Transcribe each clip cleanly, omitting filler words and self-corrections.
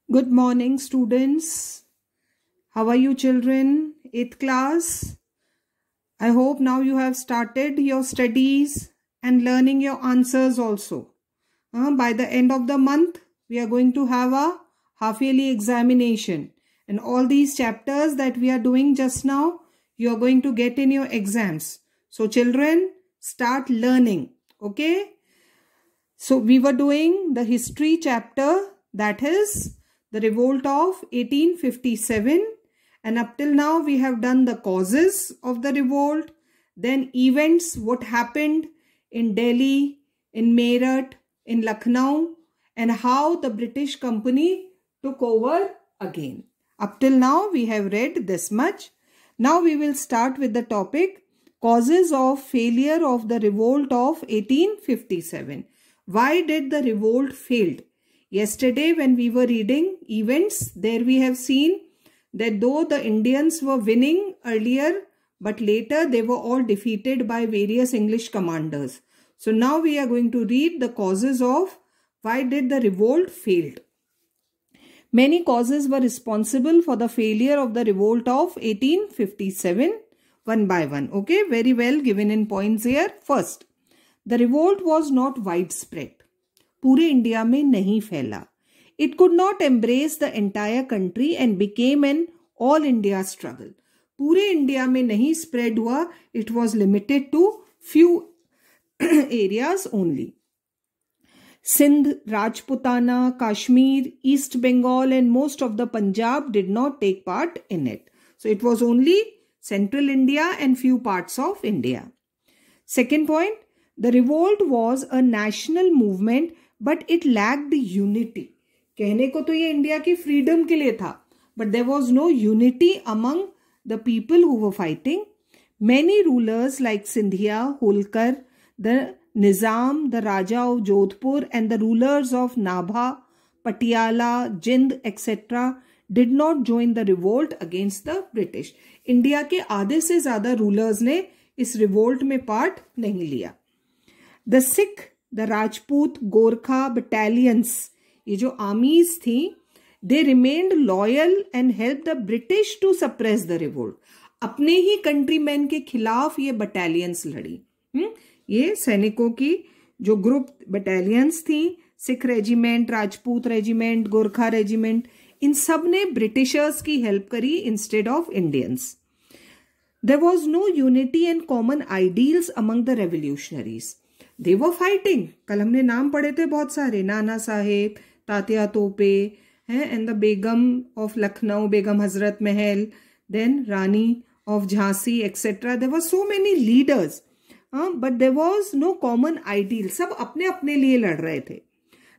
Good morning, students. How are you, children? 8th class. I hope now you have started your studies and learning your answers also. By the end of the month, we are going to have a half-yearly examination. And all these chapters that we are doing just now, you are going to get in your exams. So, children, start learning. Okay? So, we were doing the history chapter, that is the revolt of 1857, and up till now we have done the causes of the revolt, then events, what happened in Delhi, in Meerut, in Lucknow, and how the British company took over again. Up till now we have read this much. Now we will start with the topic causes of failure of the revolt of 1857. Why did the revolt failed? Yesterday when we were reading events, there we have seen that though the Indians were winning earlier, but later they were all defeated by various English commanders. So now we are going to read the causes of why did the revolt failed. Many causes were responsible for the failure of the revolt of 1857, one by one. Okay, very well given in points here. First, the revolt was not widespread. पूरे India में नहीं फैला. It could not embrace the entire country and became an all India struggle. पूरे India में नहीं spread हुआ. It was limited to few areas only. Sindh, Rajputana, Kashmir, East Bengal and most of the Punjab did not take part in it. So it was only central India and few parts of India. Second point, the revolt was a national movement but it lacked unity. कहने को तो ये India की freedom के लिए था, but there was no unity among the people who were fighting. Many rulers like Sindhia, Holkar, the Nizam, the Raja of Jodhpur and the rulers of Nabha, Patiala, Jind, etc. did not join the revolt against the British. India के आधे से ज्यादा rulers ने इस revolt में part नहीं लिया. The Sikh, the Rajput, Gorkha battalions, ये जो आर्मीज थी, they remained loyal and helped the British to suppress the revolt. अपने ही कंट्रीमैन के खिलाफ ये बटालियंस लड़ी. ये सैनिकों की जो ग्रुप बटालियंस थी, Sikh regiment, Rajput regiment, Gorkha regiment, इन सब ने ब्रिटिशर्स की हेल्प करी instead of Indians. There was no unity and common ideals among the revolutionaries. They were fighting. कल हमने नाम पढ़े थे बहुत सारे, नाना साहेब, तात्या तोपे, and the Begum of Lucknow, Begum Hazrat Mahal, then Rani of Jhansi, etc. There were so many leaders, but there was no common ideal. सब अपने अपने लिए लड़ रहे थे.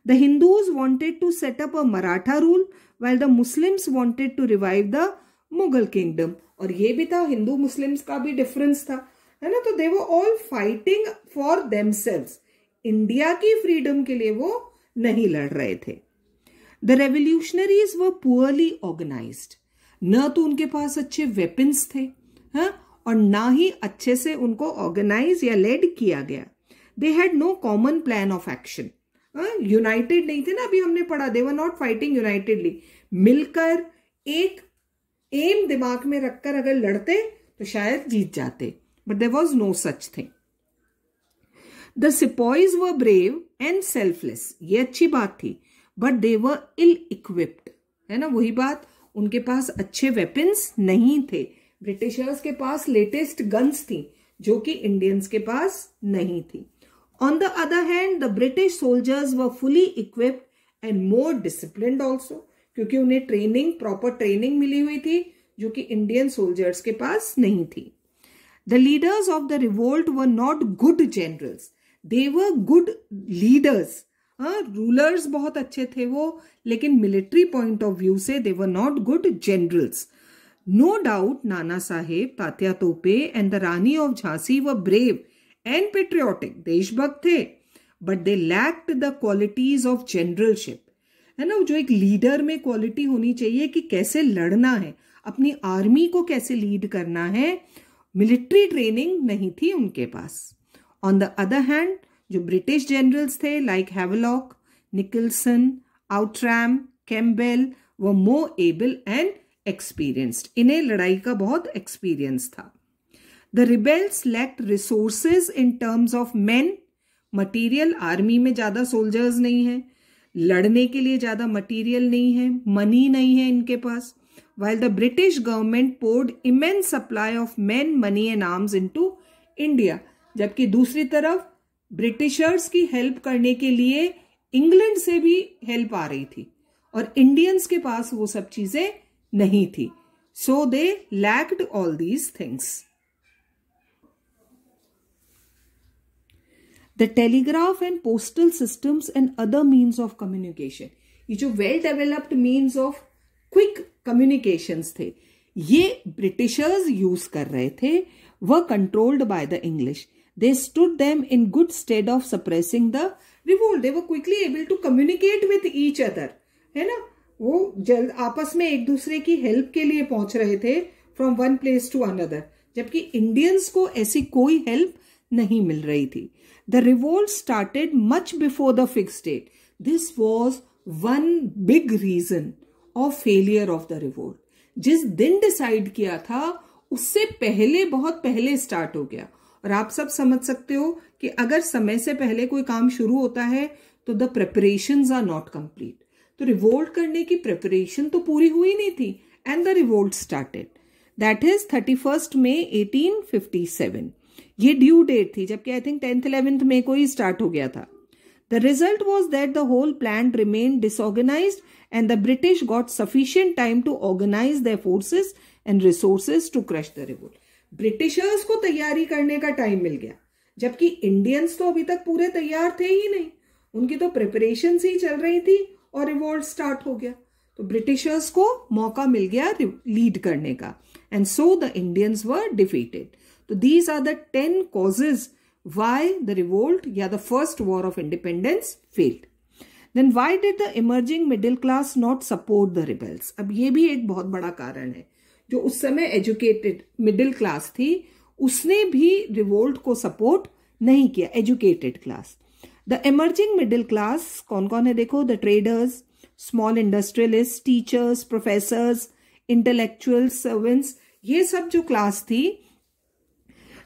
The Hindus wanted to set up a Maratha rule, while the Muslims wanted to revive the Mughal kingdom. और ये भी था, हिंदू मुस्लिम्स का भी डिफरेंस था, है ना. तो they were all fighting for themselves. India की फ्रीडम के लिए वो नहीं लड़ रहे थे. The revolutionaries were poorly organised. न तो उनके पास अच्छे वेपन्स थे, और ना ही अच्छे से उनको ऑर्गेनाइज या लेड किया गया. They had no common plan of action. United नहीं थे ना, अभी हमने पढ़ा. They were not fighting unitedly. मिलकर एक एम दिमाग में रखकर अगर लड़ते तो शायद जीत जाते, but there was no such thing. The sepoys were brave and selfless. ये अच्छी बात थी, but they were ill equipped, है ना. वही बात, उनके पास अच्छे वेपन्स नहीं थे. ब्रिटिशर्स के पास लेटेस्ट गन्स थी जो कि इंडियंस के पास नहीं थी. On the other hand the British soldiers were fully equipped and more disciplined also, क्योंकि उन्हें ट्रेनिंग, प्रॉपर ट्रेनिंग मिली हुई थी जो कि इंडियन सोल्जर्स के पास नहीं थी. The leaders of the revolt were not good generals, they were good leaders. Rulers बहुत अच्छे थे वो, लेकिन मिलिट्री पॉइंट ऑफ व्यू से they were not good generals. No doubt Nana Sahib, Tatya Tope and the Rani of Jhansi were brave and patriotic. देशभक्त थे, but they lacked the qualities of generalship, है ना. जो एक लीडर में क्वालिटी होनी चाहिए कि कैसे लड़ना है, अपनी आर्मी को कैसे लीड करना है, मिलिट्री ट्रेनिंग नहीं थी उनके पास. ऑन द अदर हैंड जो ब्रिटिश जनरल्स थे like Havelock, Nicholson, Outram, Campbell were more able and experienced. इन्हें लड़ाई का बहुत एक्सपीरियंस था. The rebels lacked resources in terms of men, material. Army में ज्यादा सोल्जर्स नहीं है, लड़ने के लिए ज्यादा मटीरियल नहीं है, मनी नहीं है इनके पास. while the British government poured immense supply of men, money and arms into India. जबकि दूसरी तरफ ब्रिटिशर्स की हेल्प करने के लिए इंग्लैंड से भी हेल्प आ रही थी और इंडियंस के पास वो सब चीजें नहीं थी. So they lacked all these things. The telegraph and postal systems and other means of communication. ये जो well developed means of quick communications थे, ये ब्रिटिशर्स यूज कर रहे थे, were controlled by the English. They stood them in good stead of suppressing the revolt. They were quickly able to communicate with each other, है ना. वो जल्द आपस में एक दूसरे की हेल्प के लिए पहुंच रहे थे from one place to another, जबकि इंडियंस को ऐसी कोई हेल्प नहीं मिल रही थी. The revolt started much before the fixed date. This was one big reason of failure of the revolt. जिस दिन डिसाइड किया था उससे पहले, बहुत पहले स्टार्ट हो गया. और आप सब समझ सकते हो कि अगर समय से पहले कोई काम शुरू होता है तो the preparations are not complete. तो रिवोल्ट करने की प्रिपरेशन तो पूरी हुई नहीं थी and the revolt started. That is 31 May 1857. ये ड्यू डेट थी, जबकि आई थिंक 10th 11th मई को ही स्टार्ट हो गया था. The result was that the whole plan remained disorganized and the British got sufficient time to organize their forces and resources to crush the revolt. Britishers को तैयारी करने का time मिल गया, जबकि इंडियंस तो अभी तक पूरे तैयार थे ही नहीं. उनकी तो प्रिपरेशन ही चल रही थी और रिवोल्ट स्टार्ट हो गया. तो ब्रिटिशर्स को मौका मिल गया लीड करने का. And so the Indians were defeated. तो these are the 10 causes why the revolt, the first war of independence failed. Then why did the emerging middle class not support the rebels? अब ये भी एक बहुत बड़ा कारण है. जो उस समय एजुकेटेड मिडिल क्लास थी उसने भी रिवोल्ट को सपोर्ट नहीं किया. Educated class, the emerging middle class कौन कौन है देखो. The traders, small industrialist, teachers, professors, intellectuals, servants, ये सब जो क्लास थी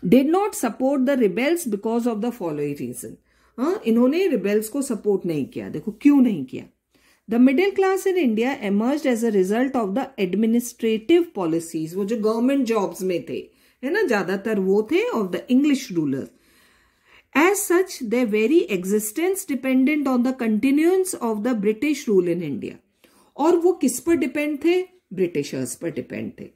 did not support the rebels because of the following reason. इन्होंने रिबेल्स को सपोर्ट नहीं किया. देखो क्यों नहीं किया. The middle class in India emerged as a result of the administrative policies. वो जो गवर्नमेंट जॉब्स में थे, है ना, ज्यादातर वो थे of the English rulers. As such, their very existence dependent on the continuance of the British rule in India. और वो किस पर डिपेंड थे? ब्रिटिशर्स पर डिपेंड थे.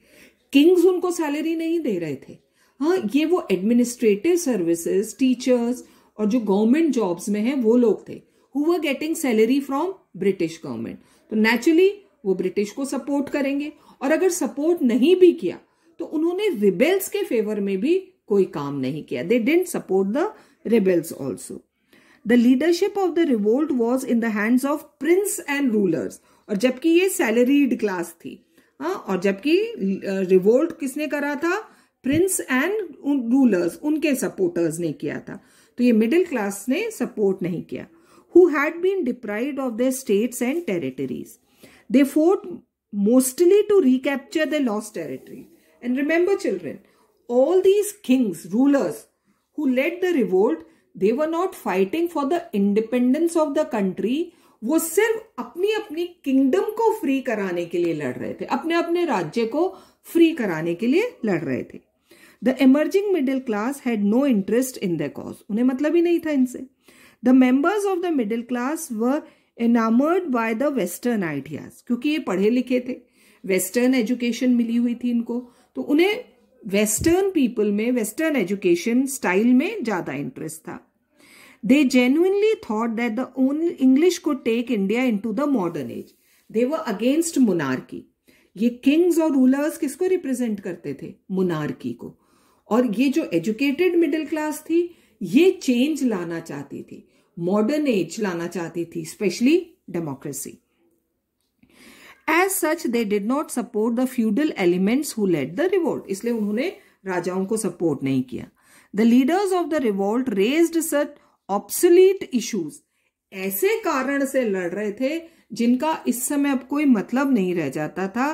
किंग्स उनको सैलरी नहीं दे रहे थे. हाँ, ये वो एडमिनिस्ट्रेटिव सर्विसेज, टीचर्स और जो गवर्नमेंट जॉब्स में हैं वो लोग थे who were getting salary from British government. तो नेचुरली वो ब्रिटिश को सपोर्ट करेंगे. और अगर सपोर्ट नहीं भी किया तो उन्होंने रिबेल्स के फेवर में भी कोई काम नहीं किया. They didn't support the rebels also. The leadership of the revolt was in the hands of Prince and rulers. और जबकि ये सैलरीड क्लास थी, हाँ, और जबकि रिवोल्ट किसने करा था? प्रिंस एंड रूलर्स, उनके सपोर्टर्स ने किया था. तो ये मिडिल क्लास ने सपोर्ट नहीं किया. Who had been deprived of their states and territories. They fought mostly to recapture the lost territory. And remember children, all these kings, rulers who led the revolt, they were not fighting for the independence of the country. वो सिर्फ अपनी अपनी kingdom को free कराने के लिए लड़ रहे थे, अपने अपने राज्य को फ्री कराने के लिए लड़ रहे थे. The emerging middle class had no interest in their cause. उन्हें मतलब ही नहीं था इनसे. The members of the middle class were enamored by the western ideas. क्योंकि ये पढ़े लिखे थे, वेस्टर्न एजुकेशन मिली हुई थी इनको, तो उन्हें वेस्टर्न पीपल में, वेस्टर्न एजुकेशन स्टाइल में ज्यादा इंटरेस्ट था. They genuinely thought that the only English could take India into the modern age. They were against monarchy. ये किंग्स और रूलर्स किसको रिप्रेजेंट करते थे? मोनार्की को. और ये जो एजुकेटेड मिडिल क्लास थी ये चेंज लाना चाहती थी, मॉडर्न एज लाना चाहती थी, especially democracy. As such they did not support the feudal elements who led the revolt. इसलिए उन्होंने राजाओं को सपोर्ट नहीं किया. The leaders of the revolt raised such obsolete issues. ऐसे कारण से लड़ रहे थे जिनका इस समय अब कोई मतलब नहीं रह जाता था,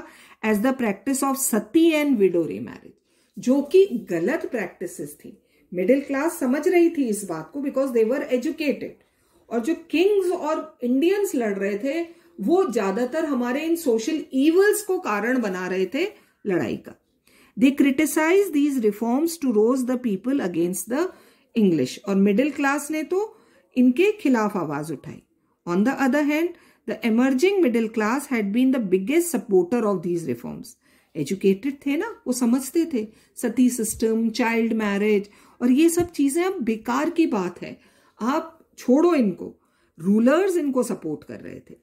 as the practice of sati and widow remarriage, जो कि गलत प्रैक्टिसेस थी। मिडिल क्लास समझ रही थी इस बात को बिकॉज दे वर एजुकेटेड, और जो किंग्स और इंडियंस लड़ रहे थे वो ज्यादातर हमारे इन सोशल इवल्स को कारण बना रहे थे लड़ाई का। They criticise these reforms to rouse the people against the English, और मिडिल क्लास ने तो इनके खिलाफ आवाज उठाई। On the other hand, the emerging middle class had been the biggest supporter of these reforms. Educated थे ना, वो समझते थे सती सिस्टम, चाइल्ड मैरिज और ये सब चीजें अब बेकार की बात है, आप छोड़ो इनको। रूलर्स इनको सपोर्ट कर रहे थे।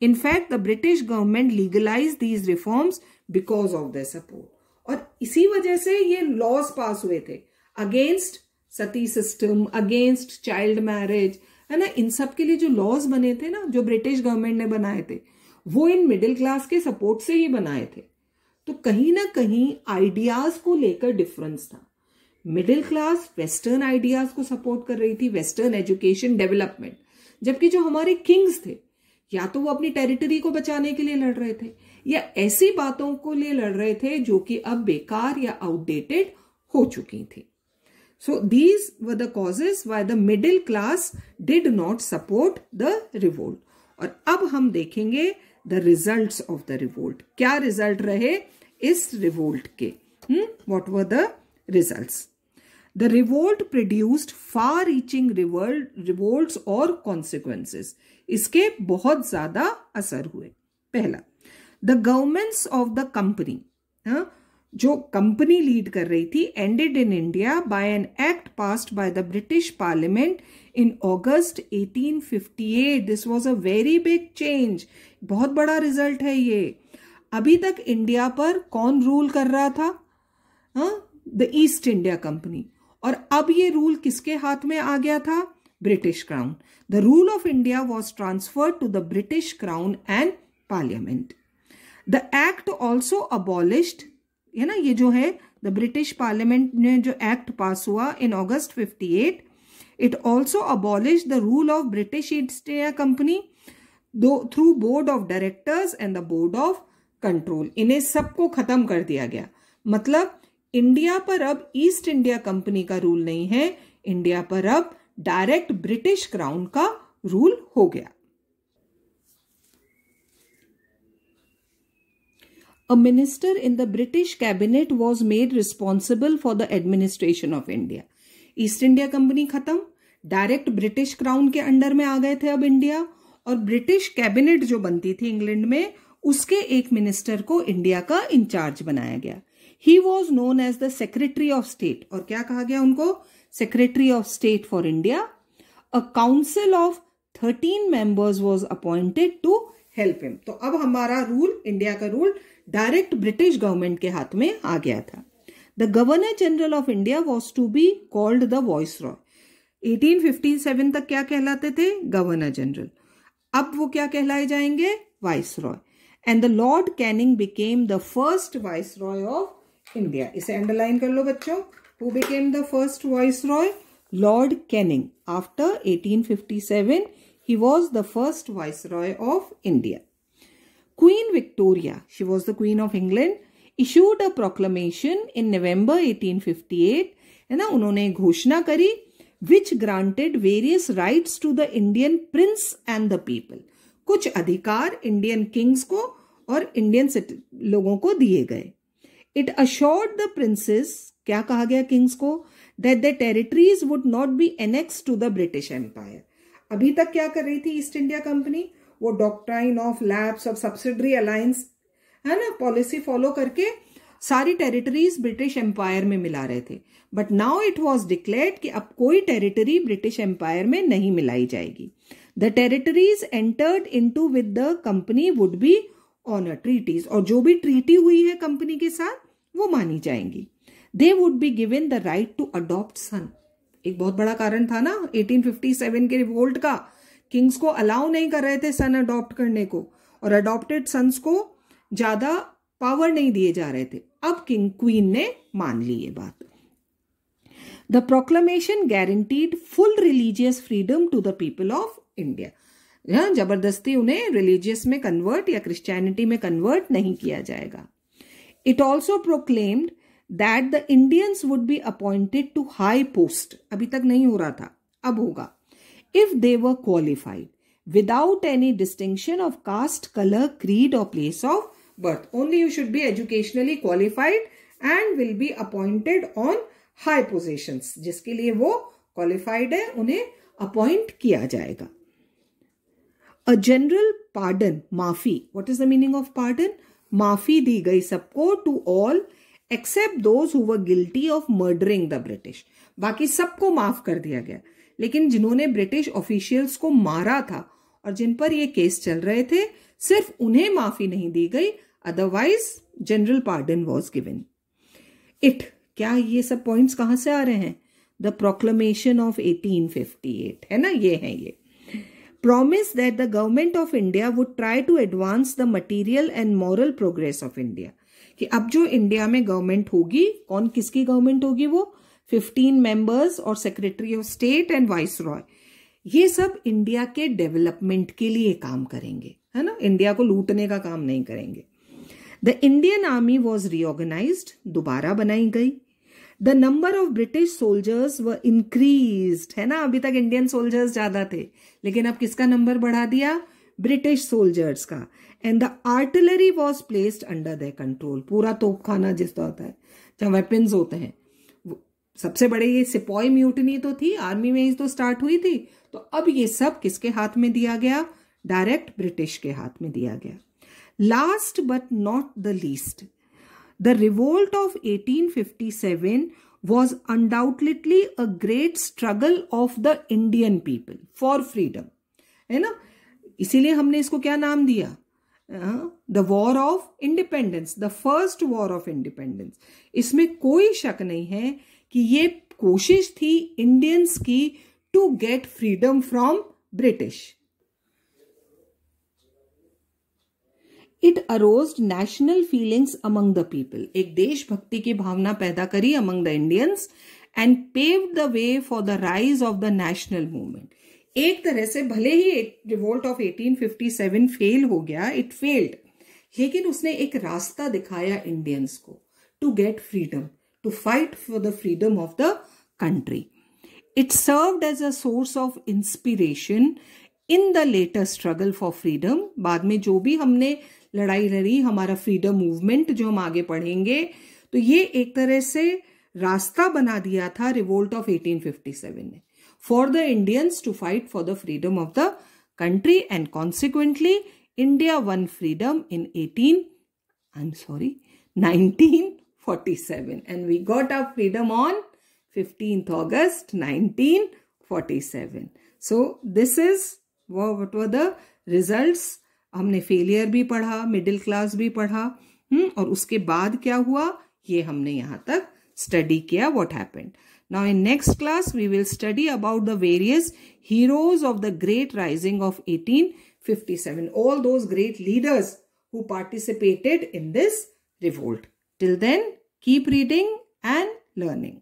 In fact the British government legalise these reforms because of their support, और इसी वजह से ये लॉज पास हुए थे against sati system, against child marriage, है ना। इन सब के लिए जो लॉज बने थे ना, जो ब्रिटिश गवर्नमेंट ने बनाए थे, वो इन मिडिल क्लास के सपोर्ट से ही बनाए थे। तो कहीं ना कहीं आइडियाज को लेकर डिफरेंस था। मिडिल क्लास वेस्टर्न आइडियाज को सपोर्ट कर रही थी, वेस्टर्न एजुकेशन डेवलपमेंट, जबकि जो हमारे किंग्स थे या तो वो अपनी टेरिटरी को बचाने के लिए लड़ रहे थे या ऐसी बातों को लिए लड़ रहे थे जो कि अब बेकार या आउटडेटेड हो चुकी थी। So these were the causes why the middle class did not support the revolt. और अब हम देखेंगे the results of the revolt. क्या रिजल्ट रहे इस रिवोल्ट के? What were the results? The revolt produced far-reaching revolts और consequences. इसके बहुत ज्यादा असर हुए। पहला, the governments of the company, जो कंपनी लीड कर रही थी, ended in India by an act passed by the British Parliament in August 1858. This was a very big change. बहुत बड़ा रिजल्ट है ये। अभी तक इंडिया पर कौन रूल कर रहा था? The east India company. और अब ये रूल किसके हाथ में आ गया था? British crown. The rule of India was transferred to the British crown and parliament. The act also abolished, है ना, ये जो है द ब्रिटिश पार्लियामेंट ने जो एक्ट पास हुआ इन अगस्त 58, it also abolish the rule of British east India company through board of directors and the board of control. इन्हें सबको खत्म कर दिया गया। मतलब इंडिया पर अब ईस्ट इंडिया कंपनी का रूल नहीं है, इंडिया पर अब डायरेक्ट ब्रिटिश क्राउन का रूल हो गया। A minister in the British cabinet was made responsible for the administration of India. East India company खत्म, डायरेक्ट ब्रिटिश क्राउन के अंडर में आ गए थे अब इंडिया, और ब्रिटिश कैबिनेट जो बनती थी इंग्लैंड में, उसके एक मिनिस्टर को इंडिया का इंचार्ज बनाया गया। He was known as the Secretary of State, और क्या कहा गया उनको? Secretary of State for India. A council of 13 members was appointed to help him. तो अब हमारा रूल, इंडिया का रूल डायरेक्ट ब्रिटिश गवर्नमेंट के हाथ में आ गया था। The Governor General of India was to be called the Viceroy. 1857 तक क्या कहलाते थे? Governor general. अब वो क्या कहलाए जाएंगे? Viceroy. And the Lord Canning became the first Viceroy of India. इसे अंडरलाइन कर लो बच्चों। Who became the first Viceroy? Lord Canning. After 1857, he was the first Viceroy of India. Queen Victoria, she was the Queen of England, issued a proclamation in November 1858, है ना, उन्होंने घोषणा करी, which granted various rights to the Indian prince and the people. कुछ अधिकार Indian Kings को और Indian लोगों को दिए गए। इट अश्योर्ड द प्रिंसेस, क्या कहा गया किंग्स को? That the territories would not be annex to the British empire. अभी तक क्या कर रही थी ईस्ट इंडिया कंपनी? वो doctrine of lapse of subsidiary alliance, है ना, पॉलिसी फॉलो करके सारी टेरिटरीज ब्रिटिश एम्पायर में मिला रहे थे। But now it was declared कि अब कोई टेरिटरी ब्रिटिश एम्पायर में नहीं मिलाई जाएगी। The territories entered into with the company would be honour treaties, और जो भी ट्रीटी हुई है कंपनी के साथ वो मानी जाएंगी। They would be given the right to adopt son. एक बहुत बड़ा कारण था ना 1857 के रिवोल्ट का, किंग्स को अलाउ नहीं कर रहे थे सन अडॉप्ट करने को, और अडॉप्टेड सन्स को ज्यादा पावर नहीं दिए जा रहे थे। अब किंग क्वीन ने मान ली ये बात। The proclamation guaranteed full religious freedom to the people of India. जबरदस्ती उन्हें रिलीजियस में कन्वर्ट या क्रिश्चियनिटी में कन्वर्ट नहीं किया जाएगा. It also proclaimed that the Indians would be appointed to high post. अभी तक नहीं हो रहा था, अब होगा. If they were qualified without any distinction of caste, colour, creed और place of birth. Only you should be educationally qualified and will be appointed on high positions. जिसके लिए वो क्वालिफाइड है उन्हें अपॉइंट किया जाएगा. अ जनरल पार्डन, माफी. What is the meaning of pardon? माफी दी गई सबको, to all except those who were guilty of murdering the British. बाकी सबको माफ कर दिया गया, लेकिन जिन्होंने ब्रिटिश ऑफिशियल्स को मारा था और जिन पर ये केस चल रहे थे, सिर्फ उन्हें माफी नहीं दी गई. Otherwise general pardon was given. It, क्या ये सब पॉइंट्स कहां से आ रहे हैं? द प्रोक्लेमेशन ऑफ 1858 है ना, ये है. ये promise that the government of India would try to advance the material and moral progress of India. कि अब जो इंडिया में गवर्नमेंट होगी, कौन किसकी गवर्नमेंट होगी? वो 15 मेंबर्स और secretary of state and vice Roy, ये सब इंडिया के डेवलपमेंट के लिए काम करेंगे, है ना. इंडिया को लूटने का काम नहीं करेंगे. द इंडियन आर्मी वॉज रीऑर्गेनाइज्ड, दोबारा बनाई गई. The number of British soldiers were increased, है ना. अभी तक इंडियन सोल्जर्स ज्यादा थे, लेकिन अब किसका नंबर बढ़ा दिया? ब्रिटिश सोल्जर्स का. And the artillery was placed under their control. पूरा तोपखाना जिसका होता है, जहां वेपन्स होते हैं. सबसे बड़े ये सिपाही म्यूटनी तो थी, आर्मी में ही तो स्टार्ट हुई थी. तो अब ये सब किसके हाथ में दिया गया? डायरेक्ट ब्रिटिश के हाथ में दिया गया. Last but not the least, the revolt of 1857 was undoubtedly a great struggle of the Indian people for freedom, है ना. इसीलिए हमने इसको क्या नाम दिया? The war of independence, the first war of independence. इसमें कोई शक नहीं है कि ये कोशिश थी इंडियंस की to get freedom from British. It aroused national feelings among the people. एक देशभक्ति की भावना पैदा करी among the Indians and paved the way for the rise of the national movement. एक तरह से भले ही रिवोल्ट ऑफ 1857 फेल हो गया, इट फेल्ड, लेकिन उसने एक रास्ता दिखाया इंडियंस को to get freedom, to fight for the freedom of the country. It served as a source of inspiration in the later struggle for freedom. बाद में जो भी हमने लड़ाई लड़ी, हमारा फ्रीडम मूवमेंट जो हम आगे पढ़ेंगे, तो ये एक तरह से रास्ता बना दिया था रिवोल्ट ऑफ 1857 ने, for the Indians to fight for the freedom of the country, and consequently India won freedom in 1947, and we got our freedom on 15th August 1947. So this is what were the results. हमने failure भी पढ़ा, middle class भी पढ़ा, और उसके बाद क्या हुआ ये हमने यहाँ तक स्टडी किया, what happened. Now in next class we will study about the various heroes of the great rising of 1857, all those great leaders who participated in this revolt. Till then, keep reading and learning.